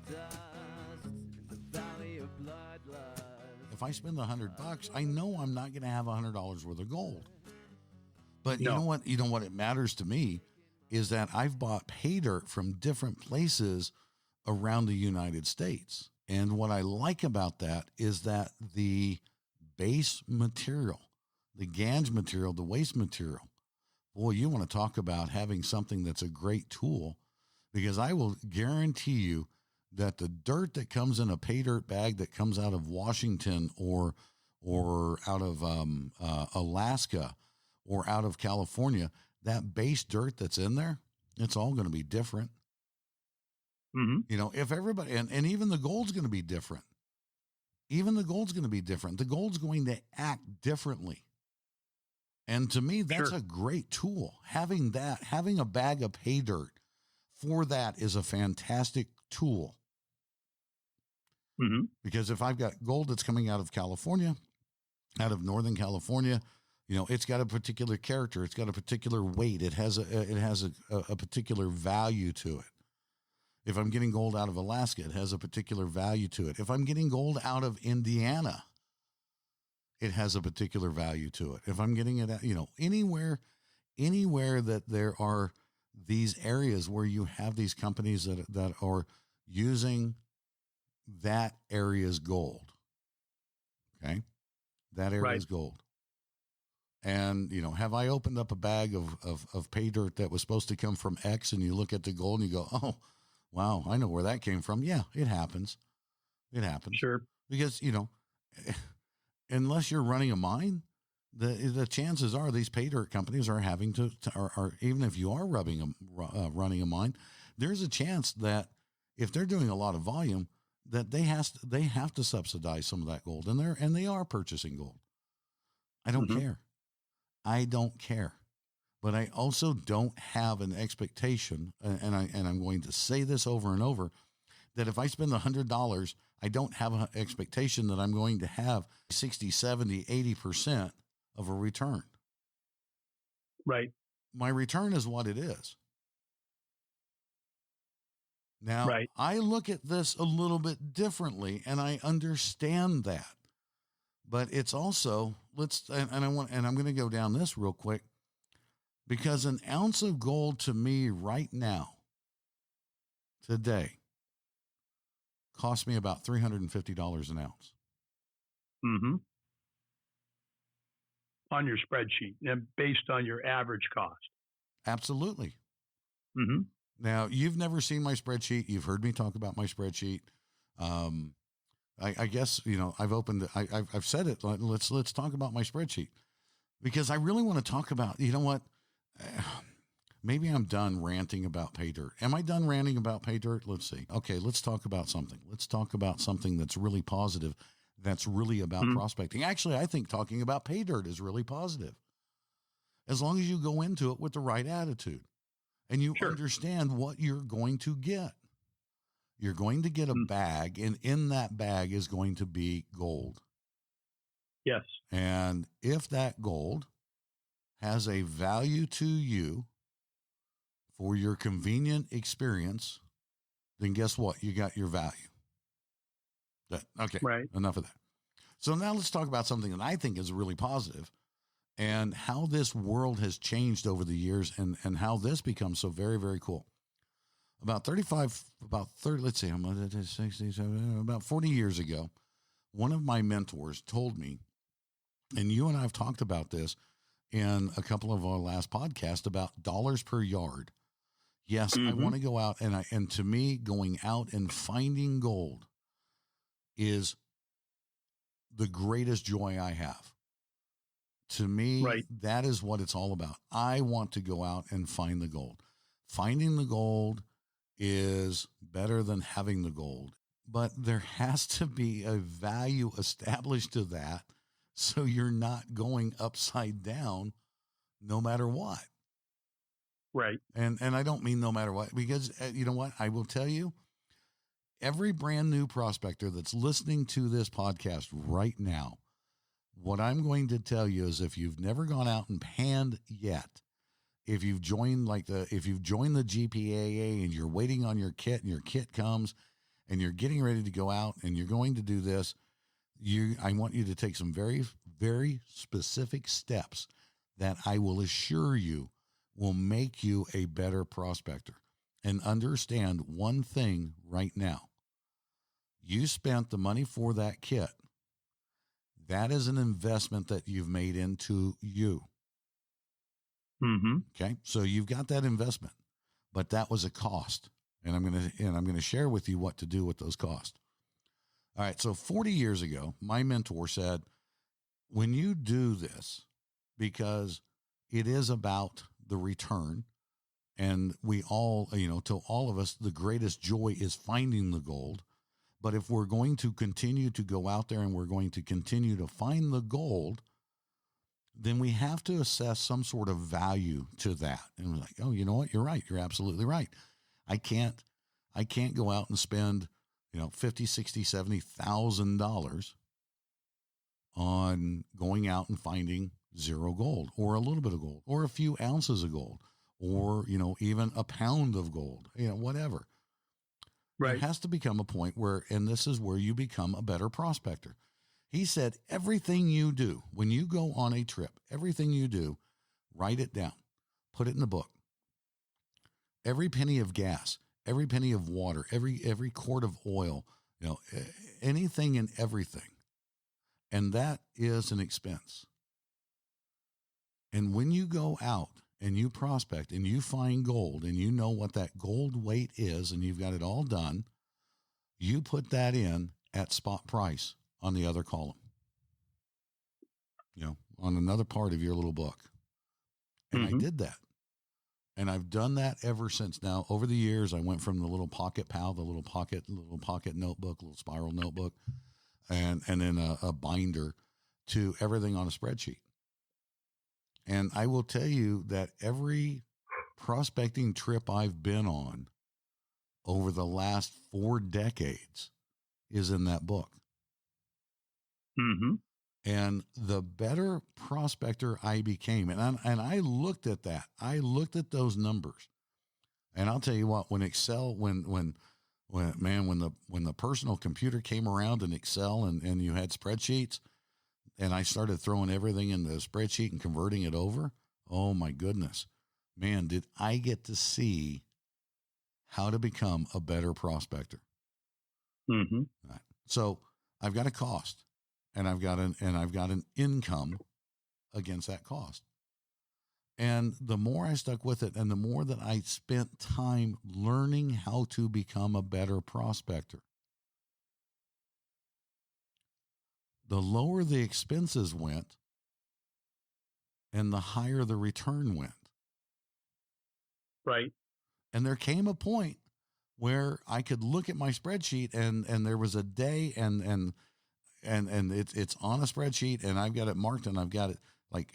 dust in the valley of bloodlust. If I spend $100, I know I'm not going to have $100 worth of gold. But No. you know what? You know what it matters to me is that I've bought pay dirt from different places around the United States. And what I like about that is that the base material, the ganj material, the waste material, boy, you want to talk about having something that's a great tool, because I will guarantee you that the dirt that comes in a pay dirt bag that comes out of Washington or out of Alaska or out of California, that base dirt that's in there, it's all going to be different. Mm-hmm. You know, if everybody, and even the gold's going to be different. Even the gold's going to be different. The gold's going to act differently. And to me, that's a great tool. Having a bag of pay dirt for that is a fantastic tool. Mm-hmm. Because if I've got gold that's coming out of California, out of Northern California, you know, it's got a particular character. It's got a particular weight. It has a particular value to it. If I'm getting gold out of Alaska, it has a particular value to it. If I'm getting gold out of Indiana, it has a particular value to it. If I'm getting it, you know, anywhere that there are these areas where you have these companies that are using that area's gold. Okay. That area's gold. And, you know, have I opened up a bag of pay dirt that was supposed to come from X, and you look at the gold and you go, oh, wow, I know where that came from. Yeah, it happens. It happens. Sure. Because, you know, unless you're running a mine, the chances are these pay dirt companies are having to even if you are running a mine, there's a chance that if they're doing a lot of volume, that they have to subsidize some of that gold, and they are purchasing gold. I don't care. I don't care. But I also don't have an expectation, and I'm going to say this over and over, that if I spend $100, I don't have an expectation that I'm going to have 60, 70, 80% of a return. Right. My return is what it is. Now, right. I look at this a little bit differently, and I understand that. But it's also, I'm going to go down this real quick, because an ounce of gold to me right now, today, cost me about $350 an ounce. Mm-hmm. On your spreadsheet and based on your average cost. Absolutely. Mm-hmm. Now, you've never seen my spreadsheet. You've heard me talk about my spreadsheet. I guess, you know, I've said it. Let's talk about my spreadsheet, because I really want to talk about, you know what? Maybe I'm done ranting about pay dirt. Am I done ranting about pay dirt? Let's see. Okay, let's talk about something. Let's talk about something that's really positive. That's really about prospecting. Actually, I think talking about pay dirt is really positive, as long as you go into it with the right attitude and you understand what you're going to get. You're going to get a bag, and in that bag is going to be gold. Yes. And if that gold has a value to you for your convenient experience, then guess what? You got your value. Okay. Right. Enough of that. So now let's talk about something that I think is really positive, and how this world has changed over the years, and how this becomes so very, very cool. About 40 years ago, one of my mentors told me, and you and I have talked about this in a couple of our last podcasts, about dollars per yard. Yes, I want to go out, and to me, going out and finding gold is the greatest joy I have. To me, that is what it's all about. I want to go out and find the gold. Finding the gold is better than having the gold, but there has to be a value established to that, so you're not going upside down no matter what. Right. And I don't mean no matter what, because you know what? I will tell you, every brand new prospector that's listening to this podcast right now, what I'm going to tell you is, if you've never gone out and panned yet, if you've joined the GPAA and you're waiting on your kit, and your kit comes and you're getting ready to go out and you're going to do this, I want you to take some very, very specific steps that I will assure you will make you a better prospector. And understand one thing right now. You spent the money for that kit. That is an investment that you've made into you. Mm-hmm. Okay. So you've got that investment, but that was a cost. And I'm going to share with you what to do with those costs. All right. So 40 years ago, my mentor said, when you do this, because it is about the return, and we all, to all of us, the greatest joy is finding the gold. But if we're going to continue to go out there and we're going to continue to find the gold, then we have to assess some sort of value to that. And we're like, oh, you know what? You're right. You're absolutely right. I can't go out and spend, $50,000, $60,000, $70,000 on going out and finding zero gold or a little bit of gold or a few ounces of gold or, even a pound of gold, whatever. Right. There has to become a point where, and this is where you become a better prospector. He said, everything you do, when you go on a trip, everything you do, write it down, put it in the book. Every penny of gas, every penny of water, every quart of oil, anything and everything. And that is an expense. And when you go out and you prospect and you find gold and you know what that gold weight is and you've got it all done, you put that in at spot price on the other column, on another part of your little book. And I did that. And I've done that ever since. Now, over the years, I went from the little pocket pal, the little pocket notebook, little spiral notebook, and then a binder to everything on a spreadsheet. And I will tell you that every prospecting trip I've been on over the last 4 decades is in that book. Mm-hmm. And the better prospector I became, and I looked at that. I looked at those numbers. And I'll tell you what, when Excel, when the personal computer came around in Excel and you had spreadsheets, and I started throwing everything in the spreadsheet and converting it over, oh my goodness, man, did I get to see how to become a better prospector. Mm-hmm. Right. So I've got a cost and I've got an income against that cost. And the more I stuck with it and the more that I spent time learning how to become a better prospector, the lower the expenses went and the higher the return went. Right. And there came a point where I could look at my spreadsheet and there was a day and it's on a spreadsheet and I've got it marked and I've got it, like,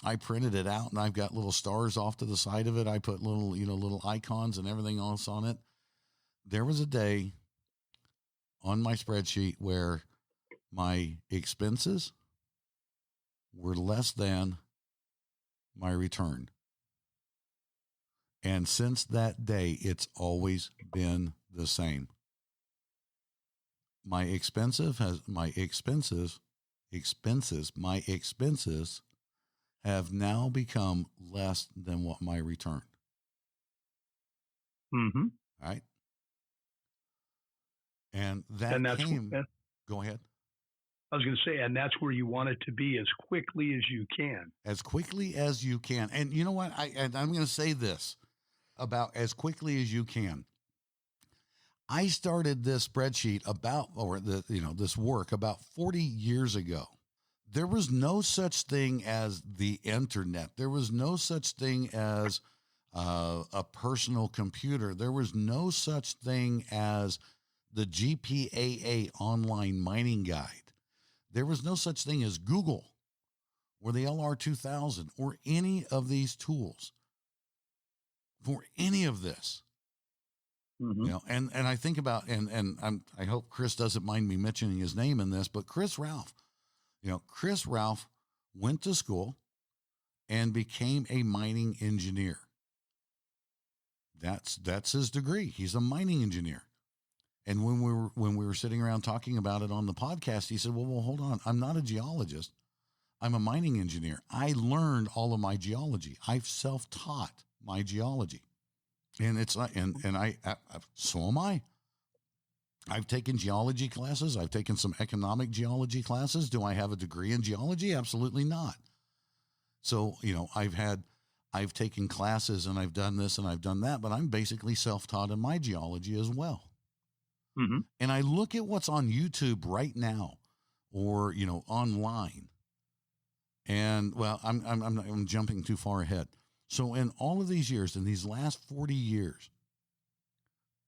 I printed it out and I've got little stars off to the side of it. I put little icons and everything else on it. There was a day on my spreadsheet where my expenses were less than my return. And since that day, it's always been the same. My expenses have now become less than what my return. Mm-hmm. All right. And that came. Go ahead. I was going to say, and that's where you want it to be as quickly as you can. As quickly as you can. And you know what? I'm going to say this about as quickly as you can. I started this spreadsheet this work about 40 years ago. There was no such thing as the internet. There was no such thing as a personal computer. There was no such thing as the GPAA online mining guide. There was no such thing as Google or the LR2000 or any of these tools for any of this. Mm-hmm. And I think about, I hope Chris doesn't mind me mentioning his name in this, but Chris Ralph went to school and became a mining engineer. That's his degree. He's a mining engineer. And when we were sitting around talking about it on the podcast, he said, well, hold on. I'm not a geologist. I'm a mining engineer. I learned all of my geology. I've self-taught my geology. And it's not, and so am I. I've taken geology classes. I've taken some economic geology classes. Do I have a degree in geology? Absolutely not. So, I've taken classes and I've done this and I've done that, but I'm basically self-taught in my geology as well. Mm-hmm. And I look at what's on YouTube right now or, online. And well, I'm jumping too far ahead. So in all of these years, in these last 40 years,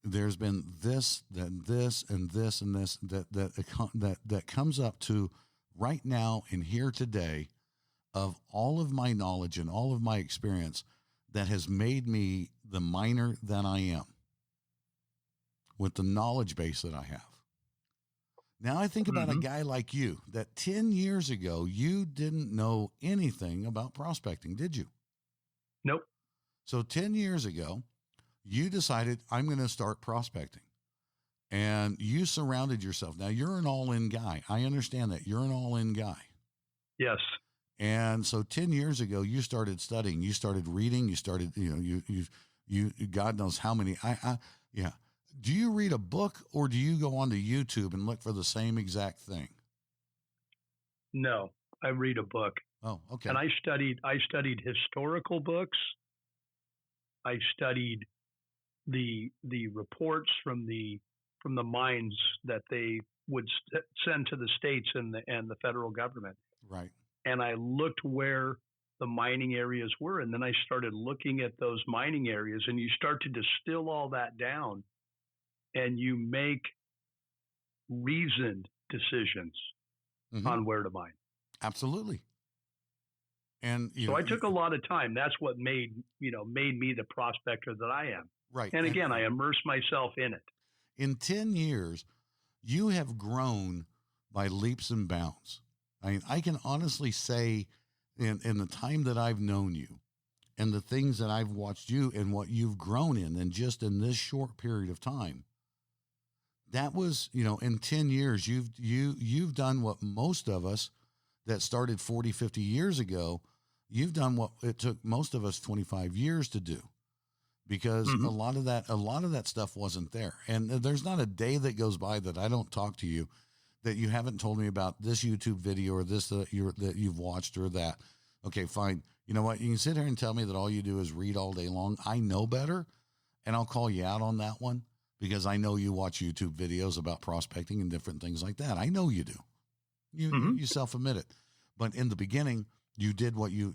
there's been this, then this, and this, and this, that comes up to right now and here today of all of my knowledge and all of my experience that has made me the miner that I am with the knowledge base that I have. Now I think about a guy like you that 10 years ago, you didn't know anything about prospecting, did you? Nope. So 10 years ago, you decided I'm going to start prospecting and you surrounded yourself. Now you're an all-in guy. I understand that you're an all-in guy. Yes. And so 10 years ago, you started studying, you started reading, you started, you God knows how many, yeah. Do you read a book or do you go onto YouTube and look for the same exact thing? No, I read a book. Oh, okay. And I studied historical books. I studied the reports from the mines that they would send to the states and the federal government. Right. And I looked where the mining areas were, and then I started looking at those mining areas, and you start to distill all that down, and you make reasoned decisions on where to mine. Absolutely. And so I took a lot of time. That's what made me the prospector that I am. Right. And again, I immersed myself in it. In 10 years, you have grown by leaps and bounds. I mean, I can honestly say in the time that I've known you and the things that I've watched you and what you've grown in, and just in this short period of time, that was, in 10 years, you've done what most of us that started 40, 50 years ago, you've done what it took most of us 25 years to do, because a lot of that stuff wasn't there. And there's not a day that goes by that I don't talk to you that you haven't told me about this YouTube video or this that you've watched or that. Okay, fine. You know what? You can sit here and tell me that all you do is read all day long. I know better, and I'll call you out on that one, because I know you watch YouTube videos about prospecting and different things like that. I know you do. You self-admit it. But in the beginning, you did what you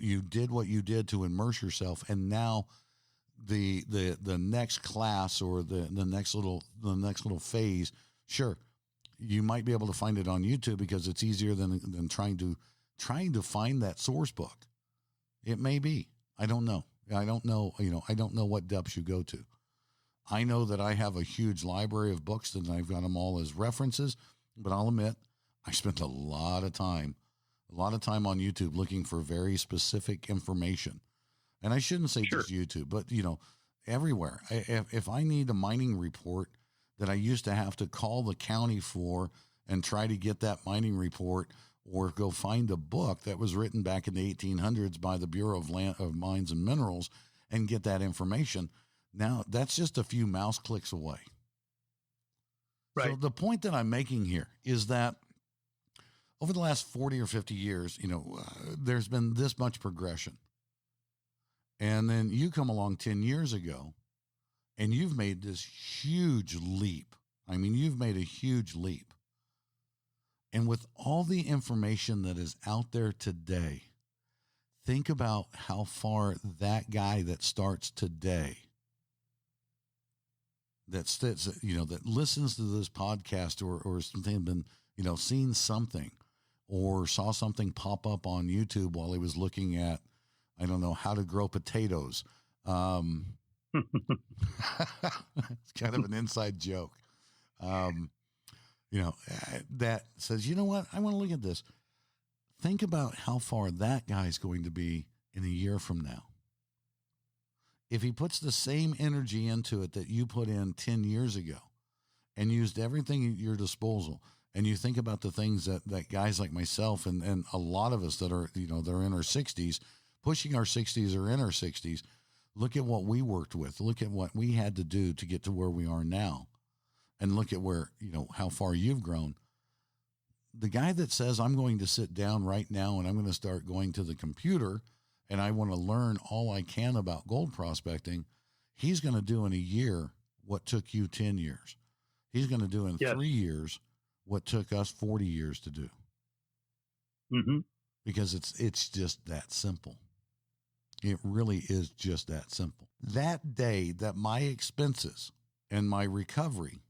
did to immerse yourself, and now the next class or the next little phase, sure, you might be able to find it on YouTube because it's easier than trying to find that source book. It may be. I don't know. I don't know what depths you go to. I know that I have a huge library of books and I've got them all as references, but I'll admit I spent a lot of time on YouTube looking for very specific information. And I shouldn't say just YouTube, but everywhere. If I need a mining report that I used to have to call the county for and try to get that mining report, or go find a book that was written back in the 1800s by the Bureau of Mines and Minerals and get that information, now that's just a few mouse clicks away. Right. So the point that I'm making here is that over the last 40 or 50 years, there's been this much progression. And then you come along 10 years ago and you've made this huge leap. I mean, you've made a huge leap. And with all the information that is out there today, think about how far that guy that starts today, that listens to this podcast or something, been, seen something or saw something pop up on YouTube while he was looking at, I don't know, how to grow potatoes. It's kind of an inside joke. That says, you know what? I want to look at this. Think about how far that guy's going to be in a year from now. If he puts the same energy into it that you put in 10 years ago, and used everything at your disposal, and you think about the things that guys like myself and a lot of us that are, they're in our 60s, pushing our 60s or in our 60s, look at what we worked with. Look at what we had to do to get to where we are now. And look at where, how far you've grown. The guy that says, I'm going to sit down right now and I'm going to start going to the computer and I want to learn all I can about gold prospecting, he's going to do in a year what took you 10 years. He's going to do in 3 years what took us 40 years to do. Mm-hmm. Because it's just that simple. It really is just that simple. That day that my expenses and my recovery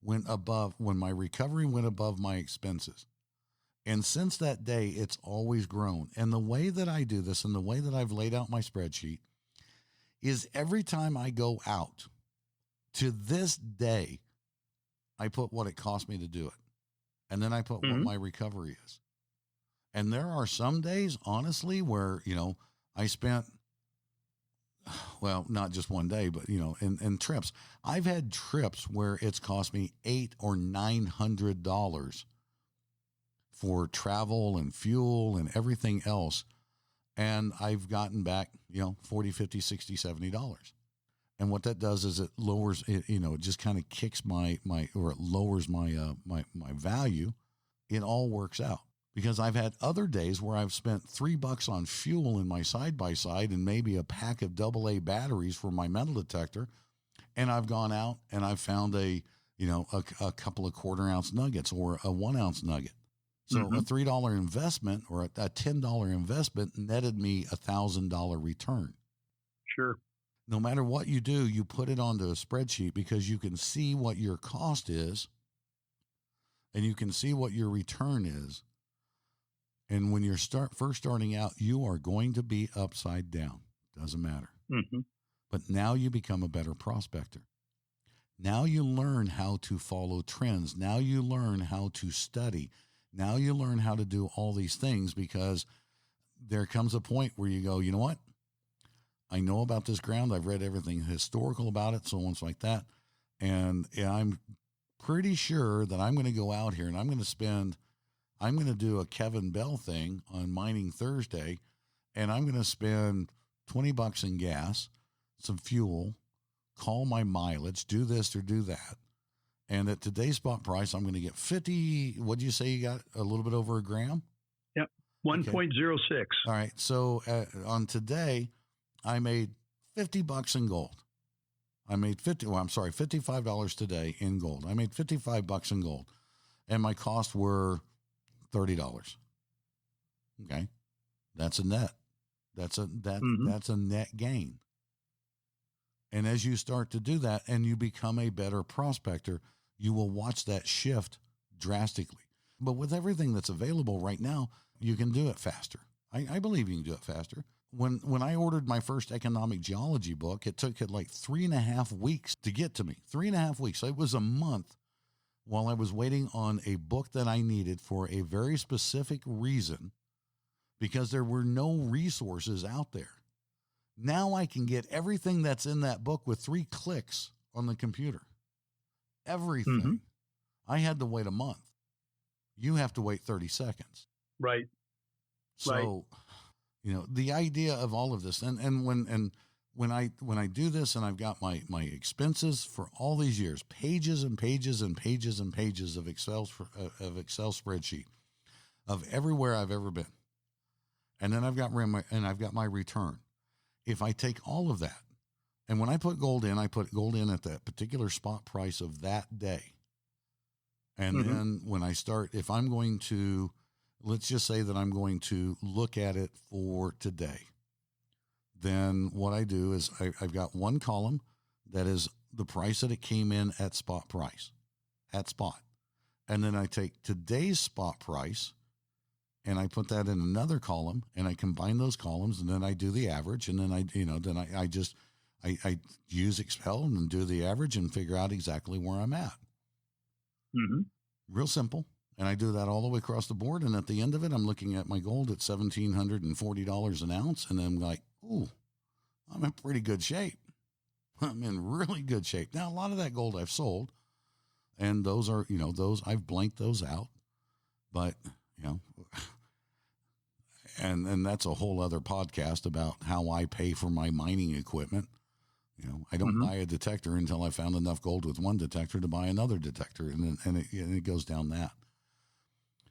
went above, when my recovery went above my expenses, and since that day, it's always grown. And the way that I do this and the way that I've laid out my spreadsheet is every time I go out, to this day, I put what it cost me to do it. And then I put what my recovery is. And there are some days, honestly, where, I spent, well, not just one day, but, in trips. I've had trips where it's cost me $800 or $900 for travel and fuel and everything else. And I've gotten back, $40, $50, $60, $70. And what that does is it lowers it, it just kind of kicks or it lowers my value. It all works out. Because I've had other days where I've spent $3 on fuel in my side-by-side and maybe a pack of AA batteries for my metal detector. And I've gone out and I've found a couple of quarter-ounce nuggets or a 1-ounce nugget. So a $3 investment or a $10 investment netted me $1,000 return. Sure. No matter what you do, you put it onto a spreadsheet because you can see what your cost is and you can see what your return is. And when you're first starting out, you are going to be upside down. Doesn't matter. Mm-hmm. But now you become a better prospector. Now you learn how to follow trends. Now you learn how to study. Now you learn how to do all these things because there comes a point where you go, you know what? I know about this ground. I've read everything historical about it, so on like that. And I'm pretty sure that I'm going to go out here and I'm going to do a Kevin Bell thing on Mining Thursday, and I'm going to spend $20 in gas, some fuel, call my mileage, do this or do that. And at today's spot price, I'm going to get 50. What did you say you got? A little bit over a gram? Yep. 1.06. Okay. All right. So on today, I made $50 in gold. I made $55 today in gold. I made $55 in gold. And my costs were $30. Okay. That's a net. That's a net gain. And as you start to do that and you become a better prospector, you will watch that shift drastically. But with everything that's available right now, you can do it faster. I believe you can do it faster. When I ordered my first economic geology book, it took like 3.5 weeks to get to me. 3.5 weeks. It was a month while I was waiting on a book that I needed for a very specific reason because there were no resources out there. Now I can get everything that's in that book with 3 clicks on the computer. Everything. Mm-hmm. I had to wait a month. You have to wait 30 seconds. Right. So, the idea of all of this, and when I do this and I've got my expenses for all these years, pages and pages and pages and pages of Excel spreadsheet of everywhere I've ever been. And then I've got my return. If I take all of that, and when I put gold in, I put gold in at that particular spot price of that day. And then when I start, if I'm going to, let's just say that I'm going to look at it for today, then what I do is I've got one column that is the price that it came in at spot price, at spot. And then I take today's spot price and I put that in another column and I combine those columns and then I do the average. And then I use Excel and do the average and figure out exactly where I'm at. Mm-hmm. Real simple. And I do that all the way across the board. And at the end of it, I'm looking at my gold at $1,740 an ounce. And I'm like, ooh, I'm in pretty good shape. I'm in really good shape. Now, a lot of that gold I've sold. And those are, those I've blanked those out, but and that's a whole other podcast about how I pay for my mining equipment. I don't buy a detector until I found enough gold with one detector to buy another detector, and it goes down that.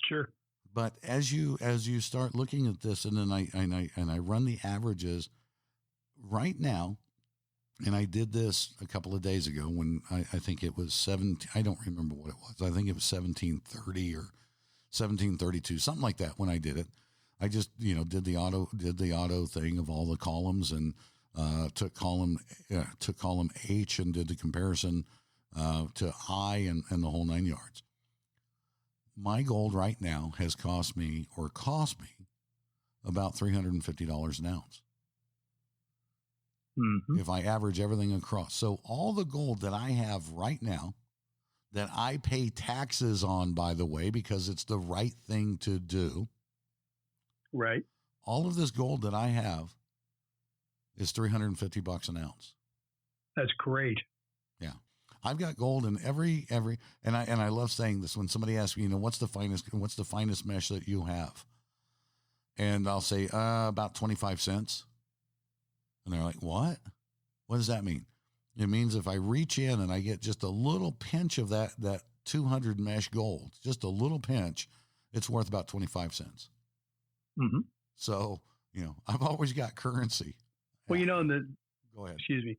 Sure. But as you start looking at this, and then I run the averages right now, and I did this a couple of days ago when I think it was 17. I don't remember what it was. I think it was 1730 or 1732, something like that. When I did it, I just did the auto thing of all the columns and took column H and did the comparison to I and the whole 9 yards. My gold right now has cost me about $350 an ounce. If I average everything across. So all the gold that I have right now that I pay taxes on, by the way, because it's the right thing to do. Right. All of this gold that I have is $350 an ounce. That's great. Yeah. I've got gold in every, and I love saying this when somebody asks me, what's the finest mesh that you have? And I'll say, about 25 cents. And they're like, what? What does that mean? It means if I reach in and I get just a little pinch of that 200 mesh gold, just a little pinch, it's worth about 25 cents. Mm-hmm. So, I've always got currency. Well, go ahead. Excuse me.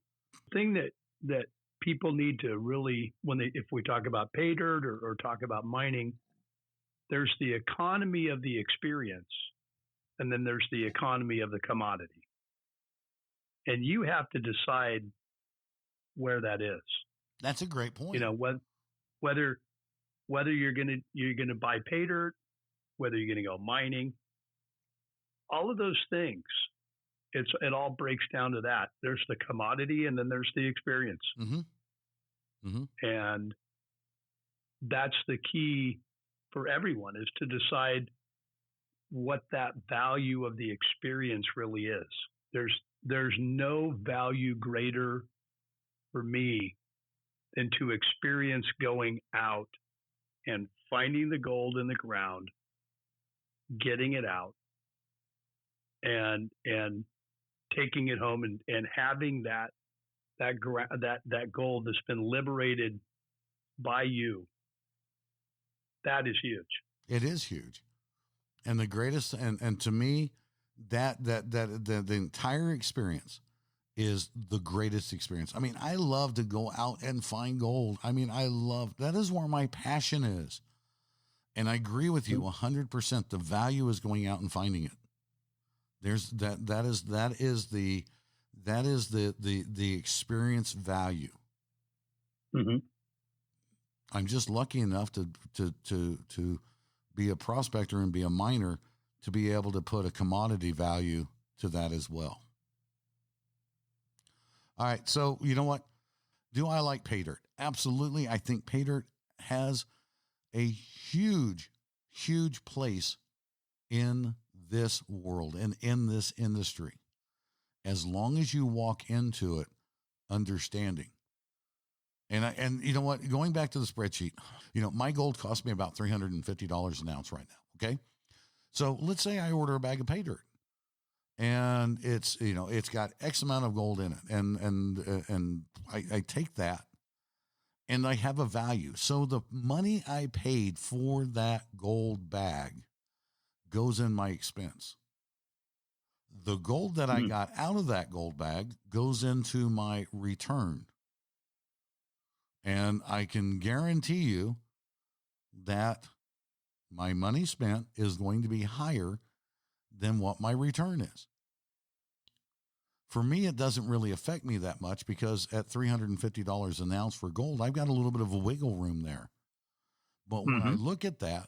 The thing that people need to really, if we talk about pay dirt or talk about mining, there's the economy of the experience, and then there's the economy of the commodity. And you have to decide where that is. That's a great point. Whether you're gonna buy pay dirt, whether you're gonna go mining, all of those things, it all breaks down to that. There's the commodity, and then there's the experience. And that's the key for everyone, is to decide what that value of the experience really is. There's no value greater for me than to experience going out and finding the gold in the ground, getting it out, and taking it home and having that gold that's been liberated by you. That is huge. It is huge. And the greatest, and to me, that the entire experience is the greatest experience. I mean, I love to go out and find gold. I mean, that is where my passion is. And I agree with you 100%. The value is going out and finding it. There's that is the experience value. Mm-hmm. I'm just lucky enough to be a prospector and be a miner, to be able to put a commodity value to that as well. All right. So you know what? Do I like pay dirt? Absolutely. I think pay dirt has a huge, huge place in this world and in this industry, as long as you walk into it understanding. And you know what? Going back to the spreadsheet, my gold cost me about $350 an ounce right now. Okay. So let's say I order a bag of pay dirt, and it's got X amount of gold in it. And I take that and I have a value. So the money I paid for that gold bag goes in my expense. The gold that I got out of that gold bag goes into my return. And I can guarantee you that my money spent is going to be higher than what my return is. For me, it doesn't really affect me that much, because at $350 an ounce for gold, I've got a little bit of a wiggle room there. But when I look at that,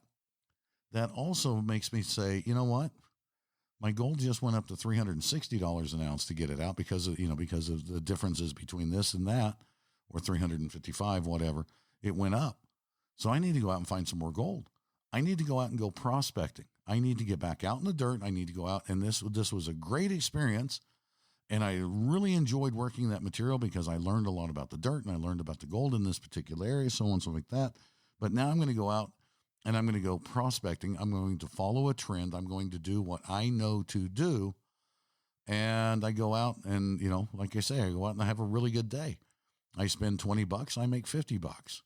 that also makes me say, you know what? My gold just went up to $360 an ounce to get it out because of the differences between this and that, or 355, whatever. It went up. So I need to go out and find some more gold. I need to go out and go prospecting. I need to get back out in the dirt. I need to go out, and this was a great experience. And I really enjoyed working that material because I learned a lot about the dirt and I learned about the gold in this particular area, so on, so like that. But now I'm going to go out and I'm going to go prospecting. I'm going to follow a trend. I'm going to do what I know to do. And I go out and, you know, like I say, I go out and I have a really good day. I spend $20, I make $50.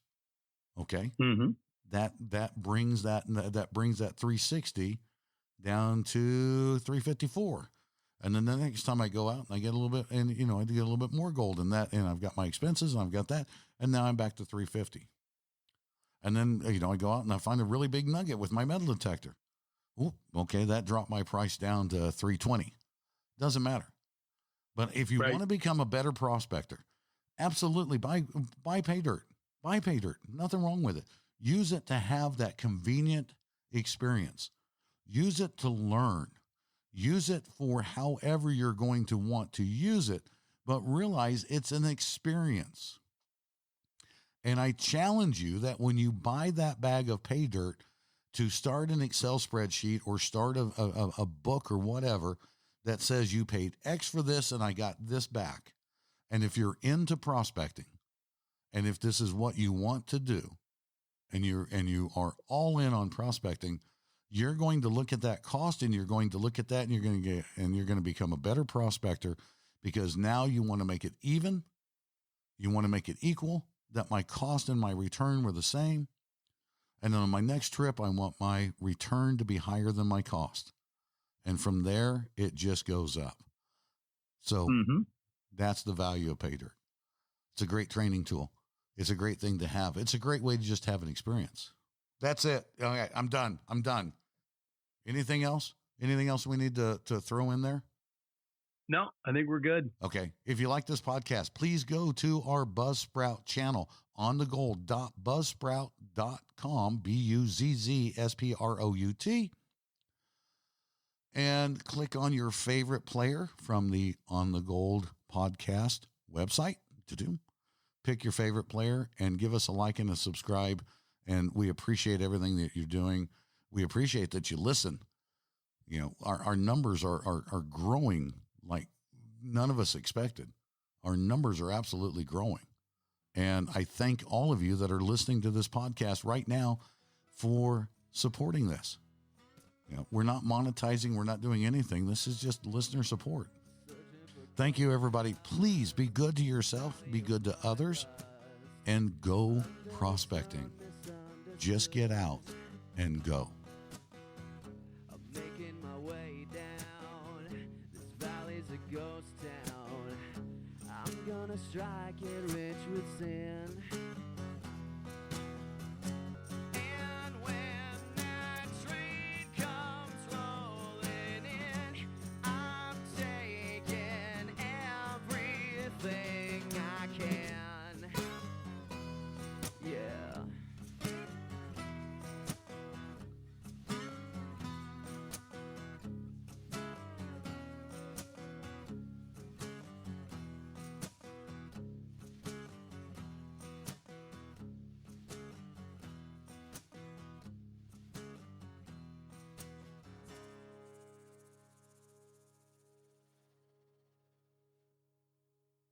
Okay. Mm-hmm. That brings that 360 down to 354. And then the next time I go out and I get a little bit, and, you know, I get a little bit more gold in that, and I've got my expenses and I've got that. And now I'm back to 350. And then, you know, I go out and I find a really big nugget with my metal detector. Ooh, okay. That dropped my price down to 320. Doesn't matter. But if you want to become a better prospector, absolutely buy Paydirt. Buy Paydirt. Nothing wrong with it. Use it to have that convenient experience. Use it to learn. Use it for however you're going to want to use it, but realize it's an experience. And I challenge you that when you buy that bag of Paydirt, to start an Excel spreadsheet or start a book or whatever that says you paid X for this and I got this back. And if you're into prospecting, and if this is what you want to do, and you are all in on prospecting, you're going to look at that cost and you're going to look at that and you're going to become a better prospector, because now you want to make it even. You want to make it equal, that my cost and my return were the same. And then on my next trip, I want my return to be higher than my cost. And from there, it just goes up. So that's the value of Paydirt. It's a great training tool. It's a great thing to have. It's a great way to just have an experience. That's it. All right, I'm done. Anything else? Anything else we need to throw in there? No, I think we're good. Okay. If you like this podcast, please go to our Buzzsprout channel, onthegold.buzzsprout.com, BUZZSPROUT, and click on your favorite player from the On the Gold podcast website. Pick your favorite player and give us a like and a subscribe. And we appreciate everything that you're doing. We appreciate that you listen. You know, our numbers are growing like none of us expected. Our numbers are absolutely growing. And I thank all of you that are listening to this podcast right now for supporting this. You know, we're not monetizing. We're not doing anything. This is just listener support. Thank you, everybody. Please be good to yourself, be good to others, and go prospecting. Just get out and go. I'm making my way down. This valley's a ghost town. I'm gonna strike it rich with sin.